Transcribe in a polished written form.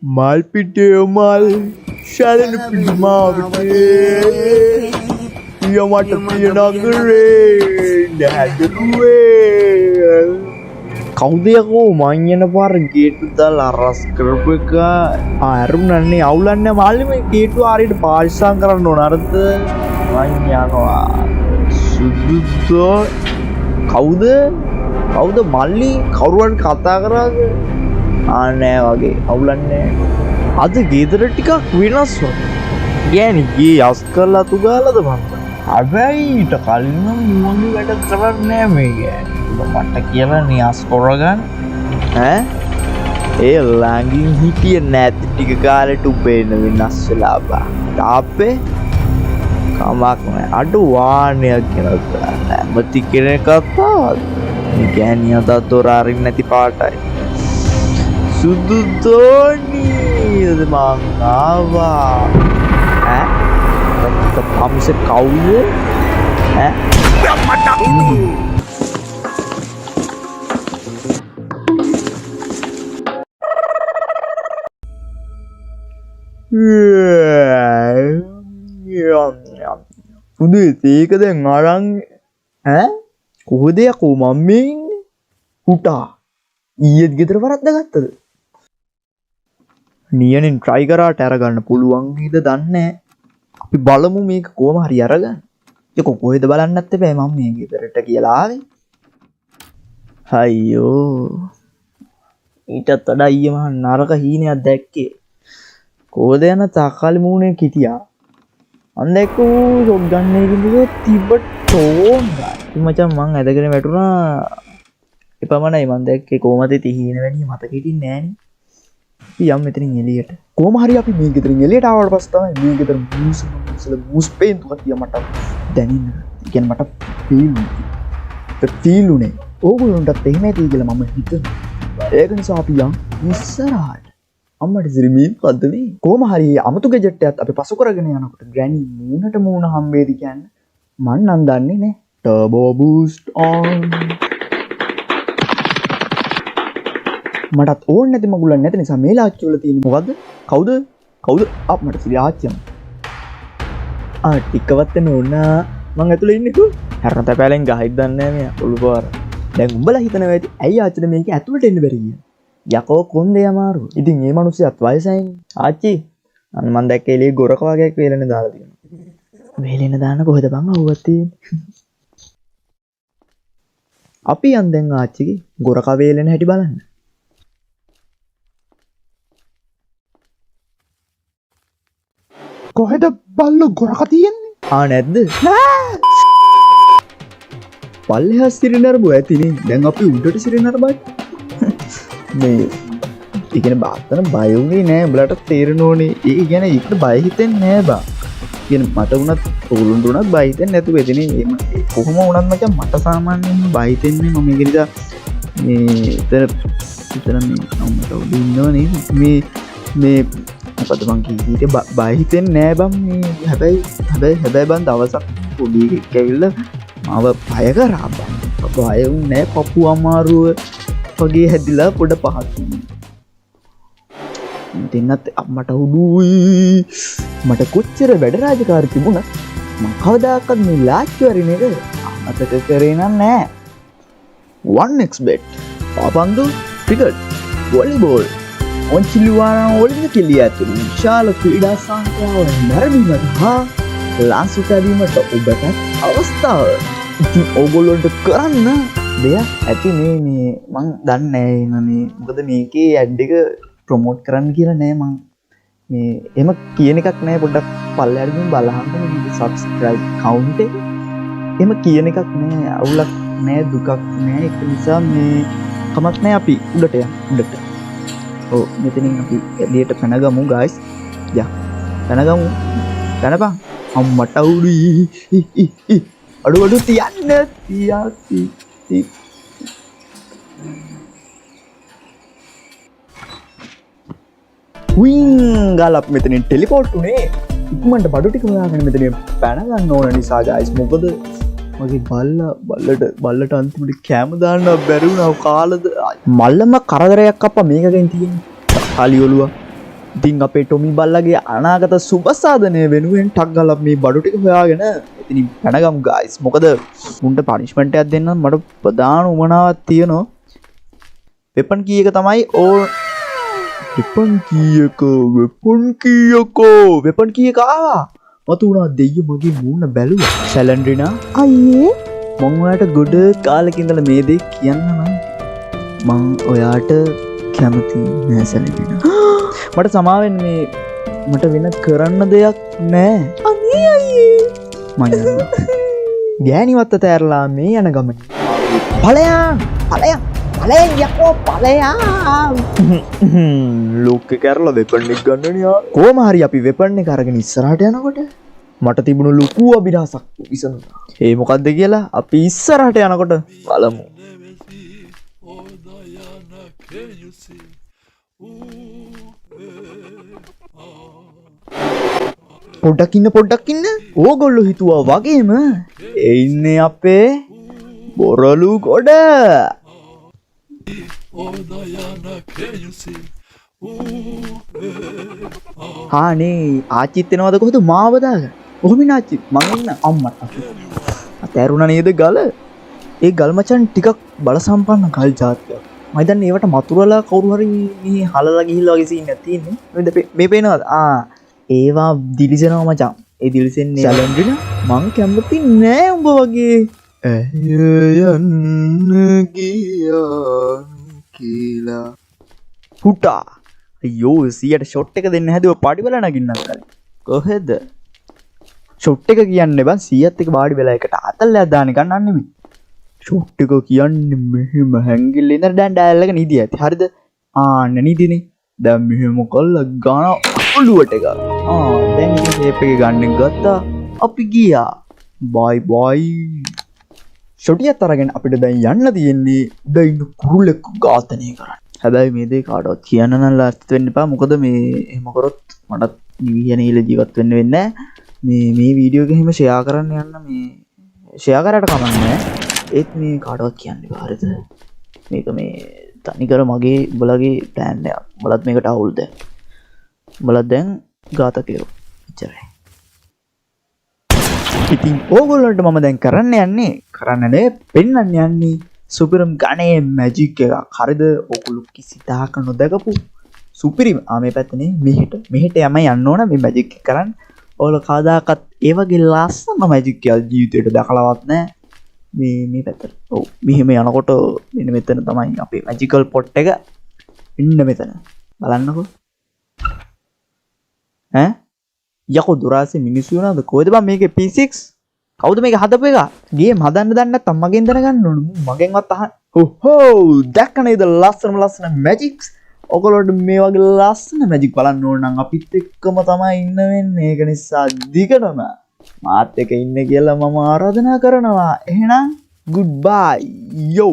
මල් පිටේ මල් ශරණ පිළිමාවටේ යමට පිය නගරේ නැහැදුවේ කවුද යකෝ මං යන පාර ගේට්ටු දාලා අරස් කරපු එක අරුණන්නේ අවුලන්නේ මාළි මේ ගේට්ටුව හරියට පාරිස්සම් කරන්න ඕන අරද මං යනවා සුදුසෝ කවුද මල්ලි කවුරුන් කතා කරාද නෑ වගේ අවුලන්නේ අද ගෙදර ටිකක් වෙනස් වගේ ගෑණි ගේ යස් කරලා තු ගාලාද මං හැබැයි ඊට කලින් නම් මොන්නේ වැඩ කරන්නේ නෑ මේ ගෑණි මට කියලා නියස් කරගන්න ඈ ඒ ළඟින් හිටිය නැති ටික කාලෙට උපේන වෙනස් වෙලා බා තාප්පේ කමක් නෑ අඩු වාහනයක් කියලා නැමති කෙනෙක් අත්තාවද මේ ගෑණි අතත් තොරාරින් නැති පාටයි සුදු දෝනියද මං ආවා ඈ පම්ස කවුද ඈ උදේ ඒක දැන් අරන් ඈ කොහෙද යකෝ මම මේ ඉන්නේ උටා ඊයේත් ගෙදර වරද්දාගත්තද නියනෙන් try කරාට අරගන්න පුළුවන් නේද දන්නේ අපි බලමු මේක කොහොම හරි අරගන්න ඒක කොහෙද බලන්නත් එපා මම මේ ගෙදරට කියලා ආවේ අයියෝ ඊටත් වඩා ඊයේ මම නරක හීනයක් දැක්කේ කොහෙද යන තාකාලි මූණේ හිටියා අන්න දැක්කෝ ෂොක් ගන්න එකේ තිබ්බ ටෝන් ගන්න මචං මං ඇදගෙන වැටුණා එපමණයි මං දැක්කේ කොහමද තිහින වැඩි මතක හිටින්නේ නෑනේ අපි යම් මෙතනින් එළියට කොහොම හරි අපි මේ ගෙදරින් එළියට ආවට පස්සේ තමයි මේ ගෙදර මූස් පේන්තු කතිය මට දැනෙන්න කියන්නේ මට ෆීල් උනේ ඕගොල්ලන්ටත් එහෙම ඇති කියලා මම හිතනවා ඒක නිසා අපි යම් ඉස්සරහට අම්මට සිරිමී මොකද්ද මේ කොහොම හරි අමුතු ගැජට් එකත් අපි පසු කරගෙන යනකොට ග්‍රැනි මූණට මූණ හම්බෙදි කියන්නේ මන් නම් දන්නේ නෑ ටර්බෝ බූස්ට් ඔන් මටත් ඕනේ නැති මගුලක් නැති නිසා මේ ලාච්චි වල තියෙන්නේ මොකද්ද කවුද මට සිරි ආච්චියම ටිකවත් නෝන මං ඇතුලේ ඉන්නකෝ හරන තැපෑලෙන් ගහයිද දන්නේ නෑ මේ ඔළුපාර දැන් උඹලා හිතනවා ඇති ඇයි ආච්චිට මේක ඇතුලට එන්න බැරි කියන්නේ යකෝ කොන්දේ අමාරු ඉතින් මේ මිනිස්සුත් වයසයිනේ ආච්චි අන්න මං දැක්ක එළියේ ගොරක වගේක් වේලෙන දාලා තියෙනවා වේලෙන දාන්න කොහෙද බං අවුවත් තියෙන්නේ අපි යන් දැන් ආච්චිගේ ගොරක වේලෙන හැටි බලන්න කොහෙද බල්ලෝ ගොරක තියෙන්නේ නැද්ද පල්ලෙහා සිරිනරඹ ඇතිනේ දැන් අපි උඩට සිරිනරඹයි මේ ඉගෙන බාත්තන බය වුණේ නෑ උඹලට තේරෙන්න ඕනේ ඒක ගැන ඒකට බය හිතෙන්නේ නෑ බා කියන්නේ මට වුණත් ඕලුන්ට වුණත් බය හිතෙන්නේ නැතුව එදිනේ එහෙම කොහොම වුණත් මචං මට සාමාන්‍යයෙන් බය හිතෙන්නේ මම මේක නිසා මේ ඉතන මේ අම්මට උඩ ඉන්නව නේද මේ මොකද මං කීයේ බය හිතෙන්නේ නෑ බම් මේ හැබැයි බන් දවසක් පොඩි එකෙක් ඇවිල්ලා මාව බය කරා බම් බය වුණේ නෑ පපු අමාරුව වගේ හැදිලා පොඩ පහත් දෙන්නත් අම්මට උඩුයි මට කොච්චර වැඩ රාජකාරී තිබුණත් මම කවදාකවත් මේ ලාච්චි වරින එක අමතක කරේ නෑ 1xbet පාපන්දු ක්‍රිකට් වොලිබෝල් ඔන්චිලිවාරන් වලින් කෙලිය ඇතුළු විශාල ක්‍රීඩා සංඛ්‍යාව නැරඹීමට හා ලාංසු තැබීමට ඔබට අවස්ථාව ඉතින් ඕගොල්ලොන්ට කරන්න දෙයක් ඇති මේ මං දන්නේ නෑ මේ මොකද මේකේ ඇඩ් එක ප්‍රොමෝට් කරන්න කියලා නෑ මං මේ එහෙම කියන එකක් නෑ පොඩ්ඩක් පල්ලෙහාට ගිහින් බලහන්න මේ subscribe count එක එහෙම කියන එකක් නෑ අවුලක් නෑ දුකක් නෑ ඒක නිසා මේ කමක් නෑ අපි උඩට උඩට ඔව් මෙතනින් අපි එළියට පැනගමු guys යා පැනගමු පැනපන් අම්මට උඩුයි අඩු තියන්න තියාති ගාලක් මෙතනින් ටෙලිපෝට් උනේ ඉක්මනට බඩු ටික හොයාගෙන මෙතනින් පැන ගන්න ඕන නිසා guys මොකද මගේ බල්ලට අන්තිමට කැම දාන්න බැරි වුණා කාලද මල්ලම කරදරයක් අප්පා මේකෙන් තියෙන්නේ කාලි ඔළුව ඉතින් අපේ ටොමි බල්ලගේ අනාගත සුබසාධනය වෙනුවෙන් ටක් ගාලා මේ බඩු ටික හොයාගෙන ඉතින් පැනගමු ගයිස්. මොකද මුන්ට පනිෂ්මන්ට් එකක් දෙන්න මට ප්‍රධාන උමනාවක් තියෙනවා. වෙපන් කී එක තමයි වෙපන් කී එක ආවා. මතු උනා දෙයියෝ මගේ මූණ බැලුවා. සැලන්ඩ්‍රිනා අයියේ මම ඔයාට ගොඩ කාලෙක ඉඳලා මේ දේ කියන්න නම් මං ඔයාට කැමති නෑ සැලන්ඩ්‍රිනා. මට සමාවෙන්න මේ මට වෙන කරන්න දෙයක් නෑ. අනේ අයියේ මම යනවා. ගෑණිවත් තෑරලා මේ යන ගමන. ඵලයන් යකෝ ඵලයන්. ලෝකේ කරලා වෙපන් එක ගන්නනේ යා. කොහොම හරි අපි වෙපන් එක අරගෙන ඉස්සරහට යනකොට මට තිබුණු ලොකු අභිලාෂයක් විසඳුණා. ඒ මොකද්ද කියලා අපි ඉස්සරහට යනකොට බලමු. පොඩ්ඩක් ඉන්න. ඕගොල්ලෝ හිතුවා වගේම ඒ ඉන්නේ අපේ බොරළු ගොඩ. හානේ ආච්චිත් එනවද කොහොද මාව දාගන්න. ඔහොම නාච්චි මං ඉන්න අම්මට. අතෑරුණා නේද ගල? ඒ ගල් මචන් ටිකක් බල සම්පන්න ගල් జాතියක්. මම හිතන්නේ ඒවට මතුරලා කවුරු හරි මේ හලලා ගිහිල්ලා වගේ සීන් එකක් තියෙන්නේ. මේ පේනවද? ඒවා දිලිසෙනවා මචං. ඒ දිලිසෙන්නේ සැලෙන්ඩ්‍රිනා. මං කැමති නෑ උඹ වගේ. යන්න ගියා කියලා. පුටා. අයියෝ 100ට ෂොට් එක දෙන්න හැදුව පාටි වෙලා නගින්නත් කලින්. කොහෙද? ෂොට් එක කියන්නේ බං 100ත් එක පාටි වෙලා එකට අතල්ලයක් දාන එක නන් නෙමෙයි. ෂොට් එක කියන්නේ මෙහෙම හැංගිල්ල ඉඳන් දැන් ඩයල් එක නිදි ඇති. හරිද? ආන්න නිදිනේ. දැන් මෙහෙම කළා ගාන ඔළුවට එක. දැන් ඉතින් ෂේප් එක ගන්න ගත්තා. අපි ගියා. බයි බයි. ෂොටියත් අරගෙන අපිට දැන් යන්න තියෙන්නේ උඩ ඉන්න කුරුල්ලෙක් ඝාතනය කරන්න. හැබැයි මේ දේ කාටවත් කියන්න නම් ලාස්ට් වෙන්න එපා. මොකද මේ එහෙම කරොත් මටත් නිවියන ඉල ජීවත් වෙන්න වෙන්නේ නැහැ. මේ වීඩියෝ එක එහෙම ෂෙයා කරන්න යන්න මේ ෂෙයා කරාට කමක් නැහැ. ඒත් මේ කාටවත් කියන්න එපා. හරිද? මේක මේ තනිකර මගේ උඹලගේ ප්ලෑන් එකක්. උඹලත් මේකට අවුල්ද? උඹලත් දැන් ඝාතකයෝ. එච්චරයි. ඉතින් ඕගොල්ලන්ට මම දැන් කරන්න පෙන්වන්න යන්නේ සුපිරිම ගණේ මැජික් එකක්. හරිද? ඕගොල්ලෝ කිසිදාක නොදකපු සුපිරිම මේ පැත්තනේ මෙහෙට යම යන්න ඕන මේ මැජික් එක කරන්න. ඕගොල්ලෝ කවදාකවත් ඒ වගේ ලස්සන මැජික් එකක් ජීවිතේට දැකලවත් නැහැ. මේ පැත්තට. ඔව් මෙහෙම යනකොට මෙන්න මෙතන තමයි අපේ මැජිකල් පොට් එක. ඉන්න මෙතන. බලන්නකෝ. යකෝ දුරාසේ මිනිස්සු වෙනවද? කොහෙද බං මේකේ P6? කවුද මේක හදපු එක? ගේම් හදන්න දන්නේ නැත්නම් මගෙන් දැනගන්න ඕන. මගෙන්වත් අහන්න. හෝ දැක්ක නේද ලස්සන මැජික්ස්? ඔයගොල්ලෝට මේ වගේ ලස්සන මැජික් බලන්න ඕන නම් අපිත් එක්කම තමයි ඉන්න වෙන්නේ. ඒක නිසා දිගටම මාත් එක්ක ඉන්න කියලා මම ආරාධනා කරනවා. එහෙනම් good bye yo.